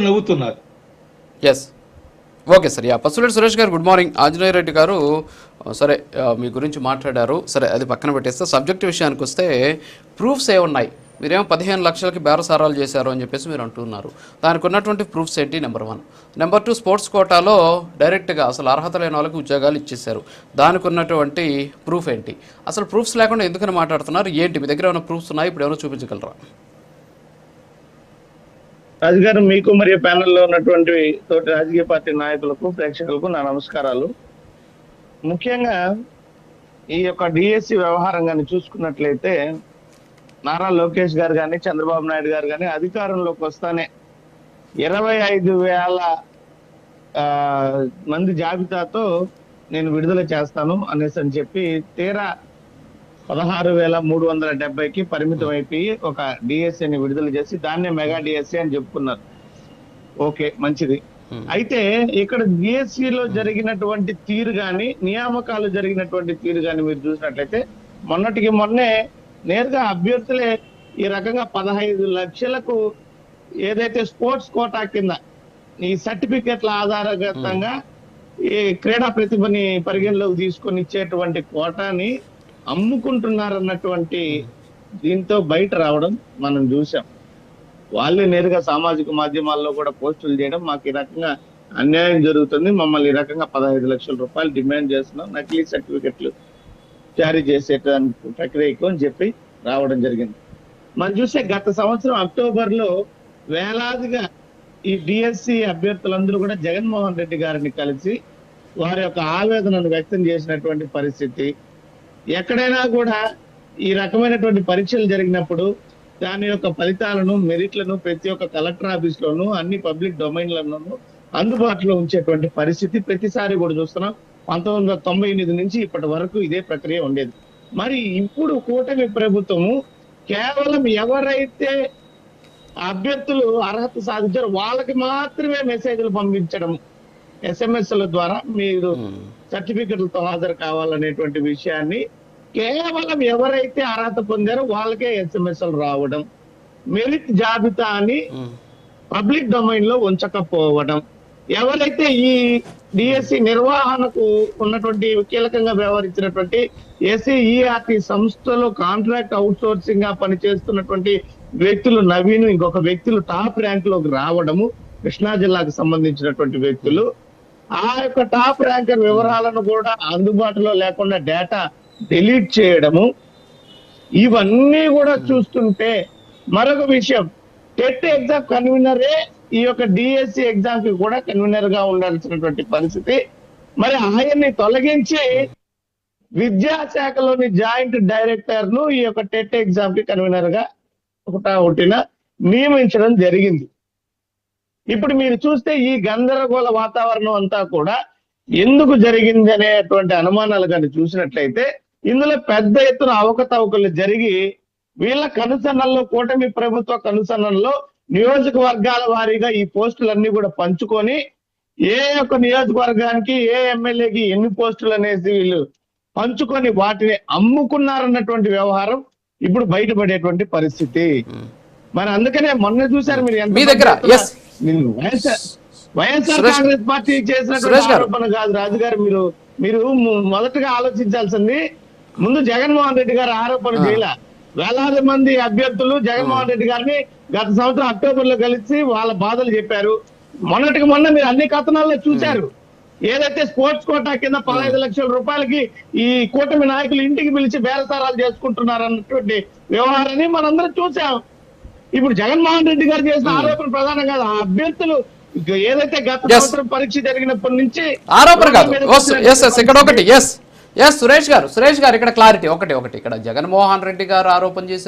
నవ్వుతున్నారు. Yes, okay sir. Pasuletti Suresh గారు good morning. Anjaneya Reddy గారు సరే మీ గురించి మాట్లాడారు, సరే అది పక్కన పెట్టేస్తే సబ్జెక్ట్ విషయానికి వస్తే ప్రూఫ్స్ ఏమున్నాయి? మీరేమో 15 లక్షలకి బేరసారాలు చేశారు అని చెప్పేసి మీరు అంటున్నారు. దానికి ఉన్నటువంటి ప్రూఫ్స్ ఏంటి? నెంబర్ 1. నెంబర్ 2, స్పోర్ట్స్ కోటాలో డైరెక్ట్గా అసలు అర్హత లేని వాళ్ళకి ఉద్యోగాలు ఇచ్చేశారు. దానికి ఉన్నటువంటి ప్రూఫ్ ఏంటి? అసలు ప్రూఫ్స్ లేకుండా ఎందుకని మాట్లాడుతున్నారు? ఏంటి మీ దగ్గర ఏమైనా ప్రూఫ్స్ ఉన్నాయి? ఇప్పుడు ఏమైనా చూపించగలరా? రాజు గారు, మీకు మరియు ప్యానెల్లో ఉన్నటువంటి తోటి రాజకీయ పార్టీ నాయకులకు, ప్రేక్షకులకు నా నమస్కారాలు. ముఖ్యంగా ఈ యొక్క డిఎస్సి వ్యవహారం కానీ చూసుకున్నట్లయితే నారా లోకేష్ గారు కానీ, చంద్రబాబు నాయుడు గారు కానీ అధికారంలోకి వస్తానే 25,000 మంది జాబితాతో నేను విడుదల చేస్తాను అనేసి అని చెప్పి తీరా 16,370కి పరిమితం అయిపోయి ఒక డిఎస్సిని విడుదల చేసి దాన్నే మెగా డిఎస్సి అని చెప్పుకున్నారు. ఓకే, మంచిది. అయితే ఇక్కడ డిఎస్సిలో జరిగినటువంటి తీరు కానీ, నియామకాలు జరిగినటువంటి తీరు కానీ మీరు చూసినట్లయితే మొన్నటికి మొన్నే నేరుగా అభ్యర్థులే ఈ రకంగా 15 లక్షలకు ఏదైతే స్పోర్ట్స్ కోటా కింద ఈ సర్టిఫికెట్ల ఆధారంగా ఈ క్రీడా ప్రతిభని పరిగణలోకి తీసుకొని ఇచ్చేటువంటి కోటాని అమ్ముకుంటున్నారన్నటువంటి దీంతో బయట రావడం మనం చూసాం. వాళ్ళే నేరుగా సామాజిక మాధ్యమాల్లో కూడా పోస్టులు చేయడం, మాకు ఈ రకంగా అన్యాయం జరుగుతుంది, మమ్మల్ని ఈ రకంగా 15 లక్షల రూపాయలు డిమాండ్ చేస్తున్నాం, నకిలీ సర్టిఫికెట్లు జారీ చేసేటానికి ప్రక్రియకు అని చెప్పి రావడం జరిగింది. మనం చూస్తే గత సంవత్సరం అక్టోబర్లో వేలాదిగా ఈ డిఎస్సి అభ్యర్థులందరూ కూడా జగన్మోహన్ రెడ్డి గారిని కలిసి వారి యొక్క ఆవేదనను వ్యక్తం చేసినటువంటి పరిస్థితి. ఎక్కడైనా కూడా ఈ రకమైనటువంటి పరీక్షలు జరిగినప్పుడు దాని యొక్క ఫలితాలను, మెరిట్లను ప్రతి ఒక్క కలెక్టర్ ఆఫీస్ లోను, అన్ని పబ్లిక్ డొమైన్లలోనూ అందుబాటులో ఉంచేటువంటి పరిస్థితి ప్రతిసారి కూడా చూస్తున్నాం. 1998 నుంచి ఇప్పటి వరకు ఇదే ప్రక్రియ ఉండేది. మరి ఇప్పుడు కూటమి ప్రభుత్వము కేవలం ఎవరైతే అభ్యర్థులు అర్హత సాధించారో వాళ్ళకి మాత్రమే మెసేజ్లు పంపించడం, SMS ల ద్వారా మీరు సర్టిఫికెట్లతో హాజరు కావాలనేటువంటి విషయాన్ని కేవలం ఎవరైతే అర్హత పొందారో వాళ్ళకే SMS లు రావడం, మెరిట్ జాబితాని పబ్లిక్ డొమైన్ లో ఉంచకపోవడం, ఎవరైతే ఈ డిఎస్సి నిర్వహణకు ఉన్నటువంటి కీలకంగా వ్యవహరించినటువంటి SCERT సంస్థలో కాంట్రాక్ట్ అవుట్ సోర్సింగ్ గా పనిచేస్తున్నటువంటి వ్యక్తులు నవీన్, ఇంకొక వ్యక్తులు టాప్ ర్యాంక్ లోకి రావడము, కృష్ణా జిల్లాకు సంబంధించినటువంటి వ్యక్తులు, ఆ యొక్క టాప్ ర్యాంకర్ వివరాలను కూడా అందుబాటులో లేకుండా డేటా డిలీట్ చేయడము, ఇవన్నీ కూడా చూస్తుంటే మరొక విషయం, టెట్ ఎగ్జామ్ కన్వీనరే ఈ యొక్క డిఎస్సి ఎగ్జామ్ కి కూడా కన్వీనర్ గా ఉండాల్సినటువంటి పరిస్థితి. మరి ఆయన్ని తొలగించి విద్యాశాఖలోని జాయింట్ డైరెక్టర్ ను ఈ యొక్క టెట్ ఎగ్జామ్ కి కన్వీనర్ గా ఒకటిన నియమించడం జరిగింది. ఇప్పుడు మీరు చూస్తే ఈ గందరగోళ వాతావరణం అంతా కూడా ఎందుకు జరిగింది అనేటువంటి అనుమానాలు కానీ చూసినట్లయితే ఇందులో పెద్ద ఎత్తున అవకతవకలు జరిగి వీళ్ళ కనుసన్నల్లో, కూటమి ప్రభుత్వ కనుసన్నల్లో నియోజకవర్గాల వారీగా ఈ పోస్టులన్నీ కూడా పంచుకొని ఏ యొక్క నియోజకవర్గానికి ఏ ఎమ్మెల్యేకి ఎన్ని పోస్టులు అనేసి వీళ్ళు పంచుకొని వాటిని అమ్ముకున్నారన్నటువంటి వ్యవహారం ఇప్పుడు బయటపడేటువంటి పరిస్థితి. మరి అందుకనే మొన్న చూసారు మీరు ఎంత వైఎస్ఆర్ కాంగ్రెస్ పార్టీ చేసినటువంటి ఆరోపణ కాదు రాజుగారు, మీరు మొదటగా ఆలోచించాల్సింది ముందు జగన్మోహన్ రెడ్డి గారు ఆరోపణ చేయలే. వేలాది మంది అభ్యర్థులు జగన్మోహన్ రెడ్డి గారిని గత సంవత్సరం అక్టోబర్ లో కలిసి వాళ్ళ బాధలు చెప్పారు. మొన్నటికి మొన్న మీరు అన్ని కథనాల్లో చూశారు. ఏదైతే స్పోర్ట్స్ కోటా కింద 15 లక్షల రూపాయలకి ఈ కూటమి నాయకులు ఇంటికి పిలిచి బేరసారాలు చేసుకుంటున్నారు అన్నటువంటి వ్యవహారాన్ని మనందరం చూసాం. ఇప్పుడు జగన్మోహన్ రెడ్డి గారు చేసిన ఆరోపణ ప్రధానం కాదు, ఆ అభ్యర్థులు ఏదైతే గత సంవత్సరం పరీక్ష జరిగినప్పటి నుంచి ఆరోపణ కాదు. ఇక్కడ ఒకటి సురేష్ గారు ఇక్కడ క్లారిటీ ఒకటి ఇక్కడ జగన్మోహన్ రెడ్డి గారు ఆరోపణ చేశారు.